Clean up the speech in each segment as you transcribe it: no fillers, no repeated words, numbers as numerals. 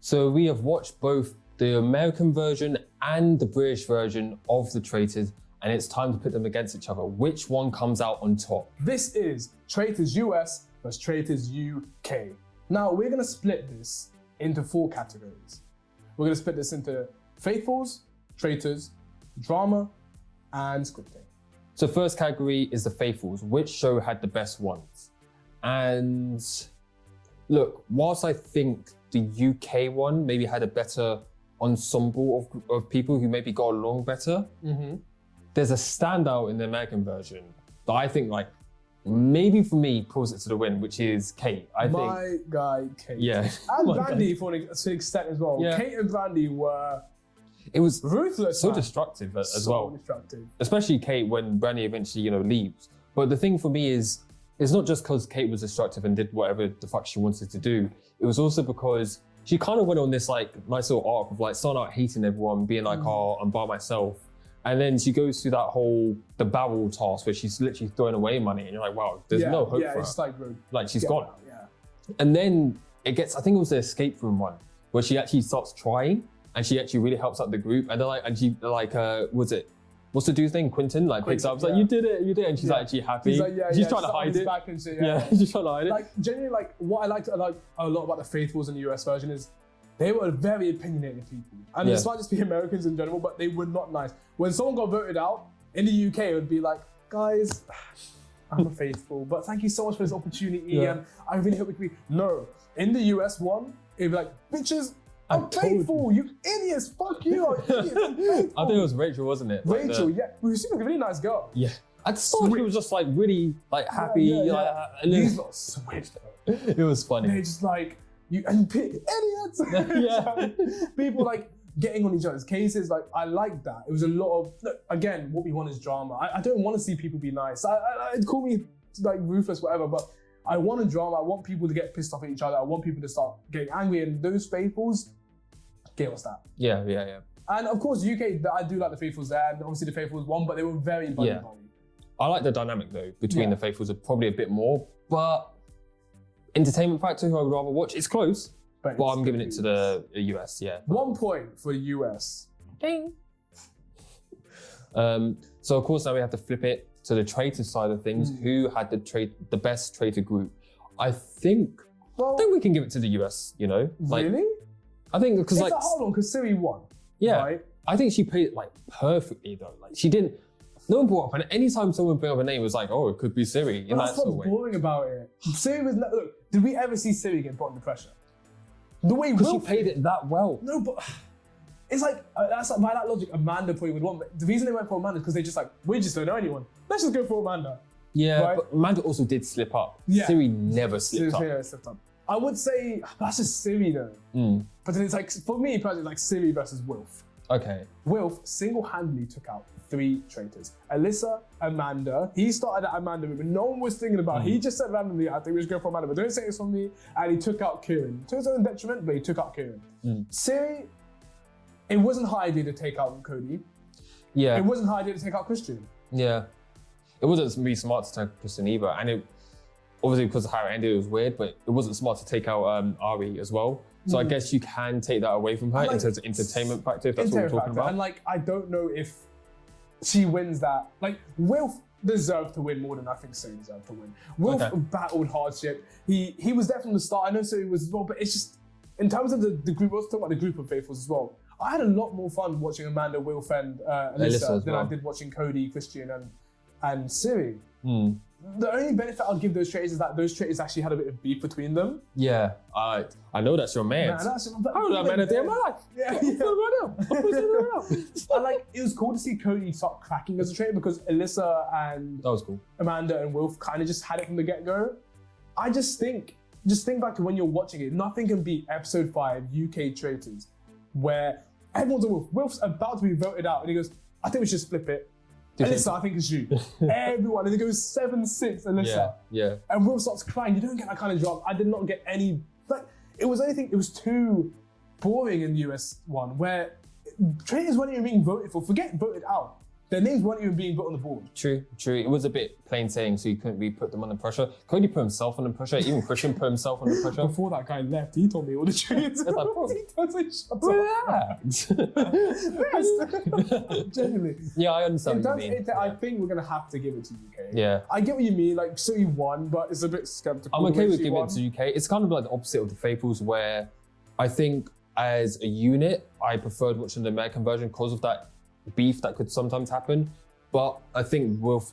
So we have watched both the American version and the British version of the Traitors, and it's time to put them against each other. Which one comes out on top? This is Traitors US versus Traitors UK. Now, we're gonna split this into 4 categories. We're gonna split this into Faithfuls, Traitors, Drama, and Scripting. So first category is the Faithfuls. Which show had the best ones? And look, whilst I think the UK one maybe had a better ensemble of people who maybe got along better, there's a standout in the American version that I think like maybe for me pulls it to the win, which is Kate. My guy, Kate. Yeah. And Brandy to an extent as well. Yeah. Kate and Brandy were it was ruthless. so destructive as well. Destructive. Especially Kate when Brandy eventually, leaves. But the thing for me is, it's not just because Kate was destructive and did whatever the fuck she wanted to do. It was also because she kind of went on this like nice little arc of like starting out hating everyone, being like, oh, I'm by myself. And then she goes through that the barrel task where she's literally throwing away money and you're like, wow, there's no hope for her. It's like she's gone. Out, yeah. And then it gets, I think it was the escape room one, where she actually starts trying and she actually really helps out the group. And they're like, what's the dude's name? Quentin picks up, like, you did it. And she's actually happy. He's like, she's trying to hide it. Back and shit, she's trying to hide it. Like, genuinely, like, what I liked a lot about the Faithfuls in the US version is they were very opinionated people. And this might just be Americans in general, but they were not nice. When someone got voted out, in the UK, it would be like, guys, I'm a Faithful, but thank you so much for this opportunity, and I really hope we can be... No, in the US one, it'd be like, bitches, I'm faithful, you idiots, fuck you, I'm idiots, I'm faithful. I think it was Rachel, wasn't it? Rachel, who seemed like a really nice girl. Yeah. I thought she was just like really like happy. And these lot switched. It was funny. They're just like, you idiots. People like getting on each other's cases. Like, I like that. It was a lot of, look, again, what we want is drama. I don't want to see people be nice. Call me like ruthless, whatever, but I want a drama. I want people to get pissed off at each other. I want people to start getting angry, and those Faithfuls gave us that. Yeah. And of course, UK, I do like the Faithfuls there, and obviously the Faithfuls won, but they were very buddy. I like the dynamic though between the Faithfuls, probably a bit more, but entertainment factor, who I would rather watch, it's close, but I'm giving it to the US, 1 point for the US. Ding. So of course now we have to flip it to the traitor side of things. Who had the best traitor group? I think we can give it to the US, Like, really? I think because like... hold on, because Siri won. Yeah, right? I think she played it like perfectly though. Like she didn't, no one brought up, and anytime someone bring up a name, it was like, oh, it could be Siri. That's what's boring about it. Siri was, look, did we ever see Siri get put under pressure? The way because she played it that well. No, but it's like, that's like, by that logic, Amanda probably would want, but the reason they went for Amanda is because they just like, we just don't know anyone. Let's just go for Amanda. Yeah, right? But Amanda also did slip up. Yeah. Siri never slipped up. Siri slipped up. I would say, that's just Siri though. But then it's like, for me, personally, like Siri versus Wilf. Okay. Wilf single-handedly took out 3 traitors. Alyssa, Amanda. He started at Amanda, but no one was thinking about it. He just said randomly, I think we should go for Amanda, but don't say it's on me. And he took out Kieran. To his own detriment, but he took out Kieran. Siri, it wasn't her idea to take out Cody. Yeah. It wasn't her idea to take out Christian. Yeah. It wasn't really smart to take out Christian either. And it, obviously because of how it ended, it was weird, but it wasn't smart to take out Ari as well. So I guess you can take that away from her in terms of entertainment factor, if that's what we're talking about. And like, I don't know if she wins that. Like, Wilf deserved to win more than I think Siri deserved to win. Wilf battled hardship. He was there from the start. I know Siri was as well, but it's just, in terms of the group, I was talking about the group of Faithfuls as well. I had a lot more fun watching Amanda, Wilf, and Alyssa than I did watching Cody, Christian, and Siri. The only benefit I'll give those traitors is that those traitors actually had a bit of beef between them. Yeah, I know that's your man. How that's that man a day of my life? Yeah. And like, it was cool to see Cody start cracking as a traitor because Alyssa and that was cool. Amanda and Wilf kind of just had it from the get-go. I just think back to when you're watching it, nothing can beat episode 5 UK Traitors, where everyone's a Wilf. Wilf's about to be voted out and he goes, I think we should flip it. Alyssa, I think it's you. Everyone, and it goes 7-6, Alyssa. Yeah. And Will starts crying. You don't get that kind of drama. I did not get any, like, it was too boring in the US one, where traitors weren't even being voted for. Forget voted out. Their names weren't even being put on the board. True. It was a bit plain sailing, so you couldn't really put them under pressure. Cody put himself under pressure. Even Christian put himself under pressure. Before that guy left, he told me all the truth. It's like, bro, He told me, shut up. Genuinely. Yeah, I understand what you mean. I think we're going to have to give it to UK. Yeah. I get what you mean. Like, City won, but it's a bit skeptical. I'm okay with giving won. it to UK. It's kind of like the opposite of the Faithfuls, where I think as a unit, I preferred watching the American version because of that beef that could sometimes happen. But I think Wilf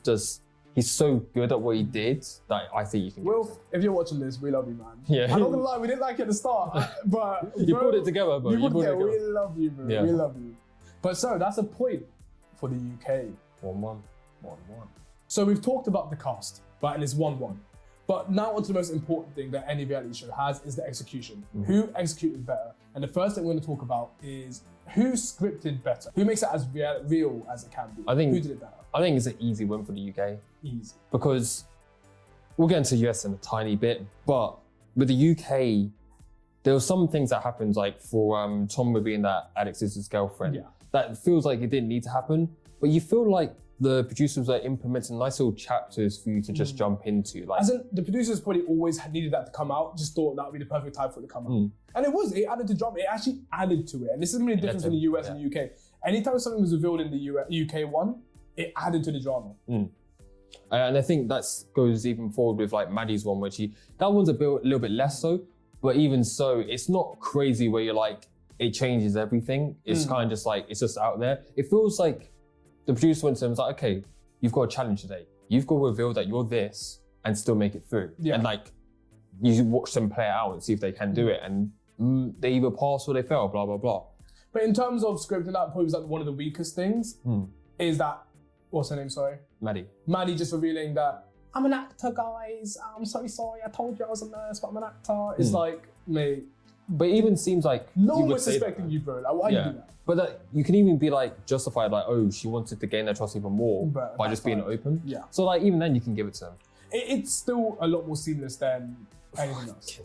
he's so good at what he did that I think you can. Wilf, if you're watching this, we love you, man. Yeah. I'm not gonna lie, we didn't like it at the start, but You pulled it together, bro. You pulled it together. We love you, bro. Yeah. We love you. But so that's a point for the UK. 1-1. So we've talked about the cast, right? And it's 1-1. But now onto the most important thing that any reality show has is the execution. Who executed better? And the first thing we're going to talk about is who scripted better? Who makes it as real as it can be? Who did it better? I think it's an easy win for the UK. Easy. Because we'll get into the US in a tiny bit, but with the UK, there were some things that happened, like for Tom revealing that Alex is his girlfriend. Yeah. That feels like it didn't need to happen, but you feel like the producers are implementing nice little chapters for you to just jump into. Like, as in, the producers probably always needed that to come out, just thought that would be the perfect time for it to come out. And it added to drama, it actually added to it. And this is really different in the US and the UK. Anytime something was revealed in the UK one, it added to the drama. And I think that goes even forward with like Maddie's one, which that one's a little bit less so, but even so, it's not crazy where you're like, it changes everything. It's kind of just like, it's just out there. It feels like the producer went to them and was like, okay, you've got a challenge today. You've got to reveal that you're this and still make it through. Yeah. And like, you watch them play it out and see if they can do it. And they either pass or they fail, blah, blah, blah. But in terms of scripting, that probably was like one of the weakest things, is that, what's her name, sorry? Maddie just revealing that, I'm an actor, guys. I'm so sorry. I told you I was a nurse, but I'm an actor. It's like, mate. But it even seems like no one was suspecting you, bro. Like, why you do that? But that, you can even be like justified, like, oh, she wanted to gain their trust even more by just being open. Yeah. So like, even then you can give it to them. It's still a lot more seamless than anything else.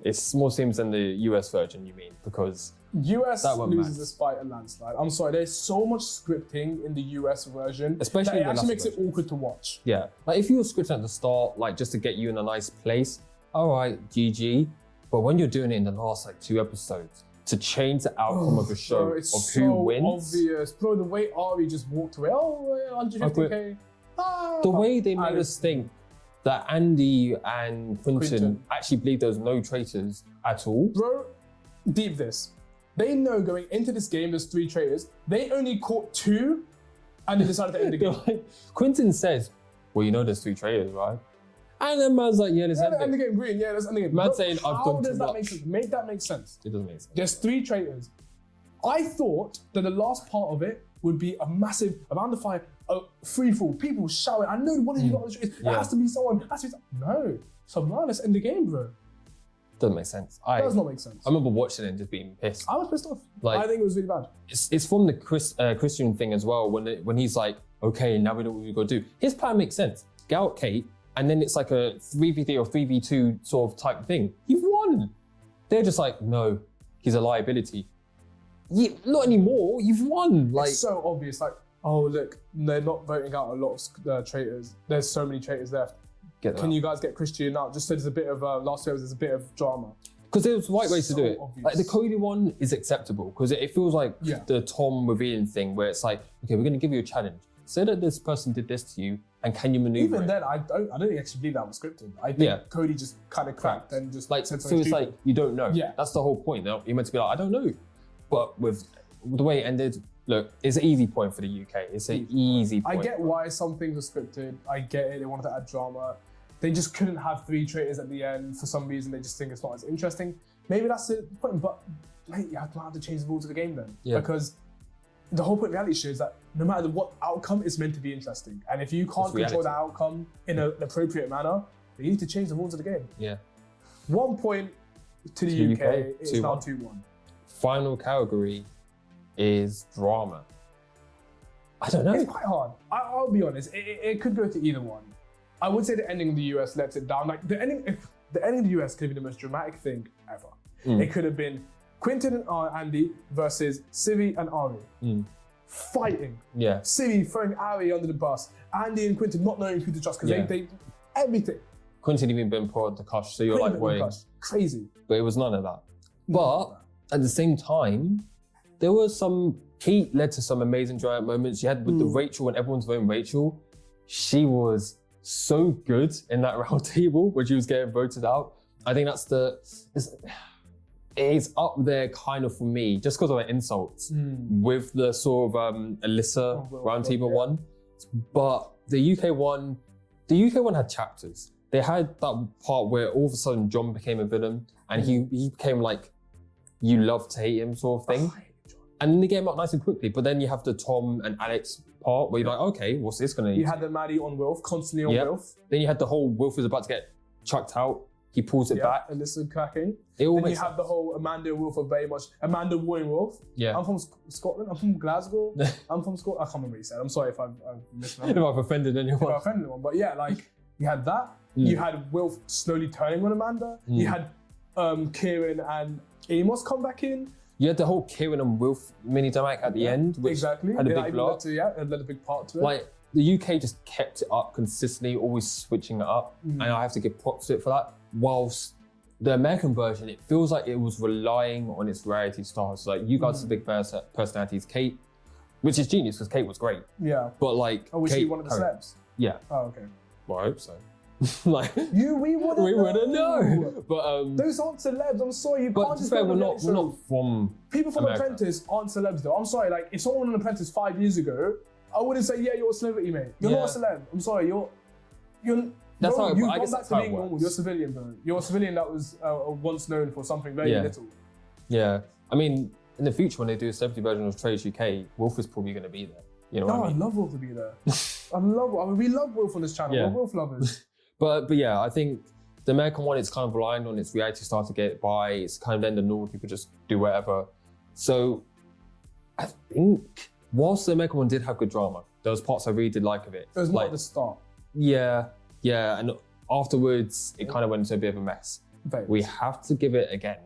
It's more seamless than the US version, you mean? Because US loses despite a landslide. I'm sorry, there's so much scripting in the US version, especially that it actually makes it awkward to watch. Yeah, like if you were scripting at the start, like just to get you in a nice place, all right, GG. But when you're doing it in the last like 2 episodes, to change the outcome of a show, bro, it's of so who wins. Obvious. Bro, the way Ari just walked away, 150k. The way they made us think that Andy and Quinton actually believed there was no traitors at all. Bro, deep this. They know going into this game there's 3 traitors. They only caught 2 and they decided to end the game. Quinton says, well, you know there's 3 traitors, right? And then man's like, yeah, let's end the game green. Yeah, let's end the game. Man's saying, I've done how does too that much. make sense? Make that make sense. It doesn't make sense. There's 3 traitors. I thought that the last part of it would be a massive, around the fire, a free-fall, people shouting, I know one of you got the traitors. It has to be someone. It has to be no. So now let's end the game, bro. Doesn't make sense. It does not make sense. I remember watching it and just being pissed. I was pissed off. Like, I think it was really bad. It's from the Christian thing as well, when he's like, okay, now we know what we've got to do. His plan makes sense. Get out Kate, and then it's like a 3v3 or 3v2 sort of type thing. You've won. They're just like, no, he's a liability. Not anymore, you've won. Like, it's so obvious, like, oh look, they're not voting out a lot of traitors. There's so many traitors left. Can you guys get Christian out? Just so there's a bit of, last year there's a bit of drama. Because there's right ways to do it. Obvious. Like the Cody one is acceptable because it feels like the Tom revealing thing where it's like, okay, we're going to give you a challenge. Say that this person did this to you, and can you maneuver? Even then, I don't actually believe that was scripted. I think Cody just kind of cracked and just like said so. something It's stupid. like you don't know. Yeah, that's the whole point. You're meant to be like, I don't know. But with the way it ended, look, it's an easy point for the UK. It's an easy point. I get why some things were scripted. I get it. They wanted to add drama. They just couldn't have 3 traitors at the end for some reason. They just think it's not as interesting. Maybe that's the point. But mate, you have to change the rules of the game then, because the whole point of reality show is that no matter what outcome, it's meant to be interesting. And if you can't control the outcome in an appropriate manner, you need to change the rules of the game. Yeah. 1 point to the UK. It's now 2-1. Final category is drama. I don't know. It's quite hard. I'll be honest. It could go to either one. I would say the ending of the US lets it down. Like the ending of the US could have been the most dramatic thing ever. It could have been Quinton and Andy versus Civi and Ari. fighting. Yeah. Silly throwing Ari under the bus. Andy and Quinton not knowing who to trust because they everything. Quinton even been put on the cush, so you're like, wait. Crazy. But it was none of that. But at the same time, there was some, Kate led to some amazing giant moments. You had with the Rachel, and everyone's voting Rachel. She was so good in that round table when she was getting voted out. I think that's it's up there kind of for me, just because of the insults with the sort of Alyssa round table one. But the UK one had chapters. They had that part where all of a sudden John became a villain and he became like, you love to hate him sort of thing. And then they get him up nice and quickly. But then you have the Tom and Alex part where you're like, okay, what's this gonna You had the Maddie on Wilf, constantly on Wilf. Then you had the whole Wilf is about to get chucked out. He pulls it back. Alyssa cracking. It all then makes you have the whole Amanda Wolf of very much. Amanda warring Wolf. Yeah. I'm from Scotland. I'm from Glasgow. I'm from Scotland. I can't remember what you said. I'm sorry if I've missed If I've offended anyone. If I've offended anyone. But yeah, like, you had that. You had Wilf slowly turning on Amanda. You had Kieran and Amos come back in. You had the whole Kieran and Wilf mini dynamic at the end, which had a big block. It led a big part to it. Like, the UK just kept it up consistently, always switching it up. And I have to give props to it for that. Whilst the American version, it feels like it was relying on its variety stars. Like, you guys are big personalities. Kate, which is genius because Kate was great. Yeah. But like, was Kate, she one of the celebs? Yeah. Oh, okay. Well, I hope so. Like, we wouldn't know. But those aren't celebs. I'm sorry, you but can't just. But we're not from people from America. Apprentice aren't celebs though. I'm sorry, like if someone on Apprentice 5 years ago, I wouldn't say, yeah, you're a celebrity, mate. You're not a celeb. I'm sorry, you've That's gone how I guess back that's to how being it normal. works. You're a civilian, bro. You're a civilian that was once known for something very little. Yeah. I mean, in the future when they do a celebrity version of Traitors UK, Wolf is probably going to be there. You know what I mean? I love Wolf to be there. We love Wolf on this channel. We're Wolf lovers. But yeah, I think the American one is kind of relying on its reality star to get by. It's kind of then the normal people just do whatever. So I think whilst the American one did have good drama, there was parts I really did like of it. It was more at the start. Yeah, and afterwards it kind of went into a bit of a mess. We have to give it again.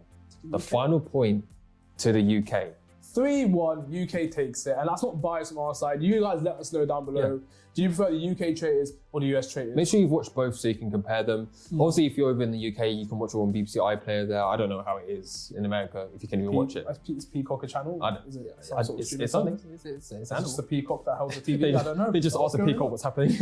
The final point to the UK. 3-1, UK takes it, and that's not biased from our side. You guys let us know down below. Do you prefer the UK Traitors or the US Traitors? Make sure you've watched both so you can compare them. Obviously, if you're over in the UK, you can watch it on BBC iPlayer there. I don't know how it is in America, if you can even watch it. Is Peacock a channel? It's something. It's just a peacock that holds the TV. I don't know. They just ask the Peacock what's happening.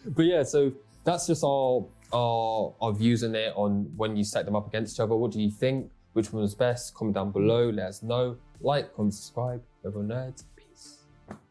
but yeah, so that's just our views on it, on when you set them up against each other. What do you think? Which one was best? Comment down below, let us know. Like, comment, subscribe. Everyone nerds.